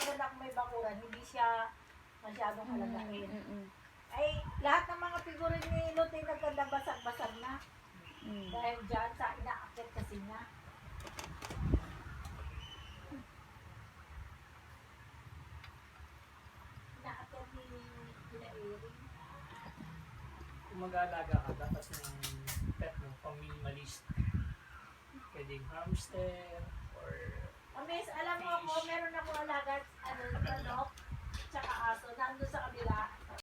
maganda kung may bakuran, hindi siya masyadong halagain. Mm-mm. Ay, lahat ng mga figurin ni Lotte nagkanda basag-basag na. Dahil dyan sa inaakit kasi niya. Inaakit ni Eri. Kung mag-aalaga ka, dapat ng pet mo, pang-minimalist. Pwedeng hamster, or Amis, alam mo ako, meron akong alaga, manok, tsaka aso, nandun sa kabila.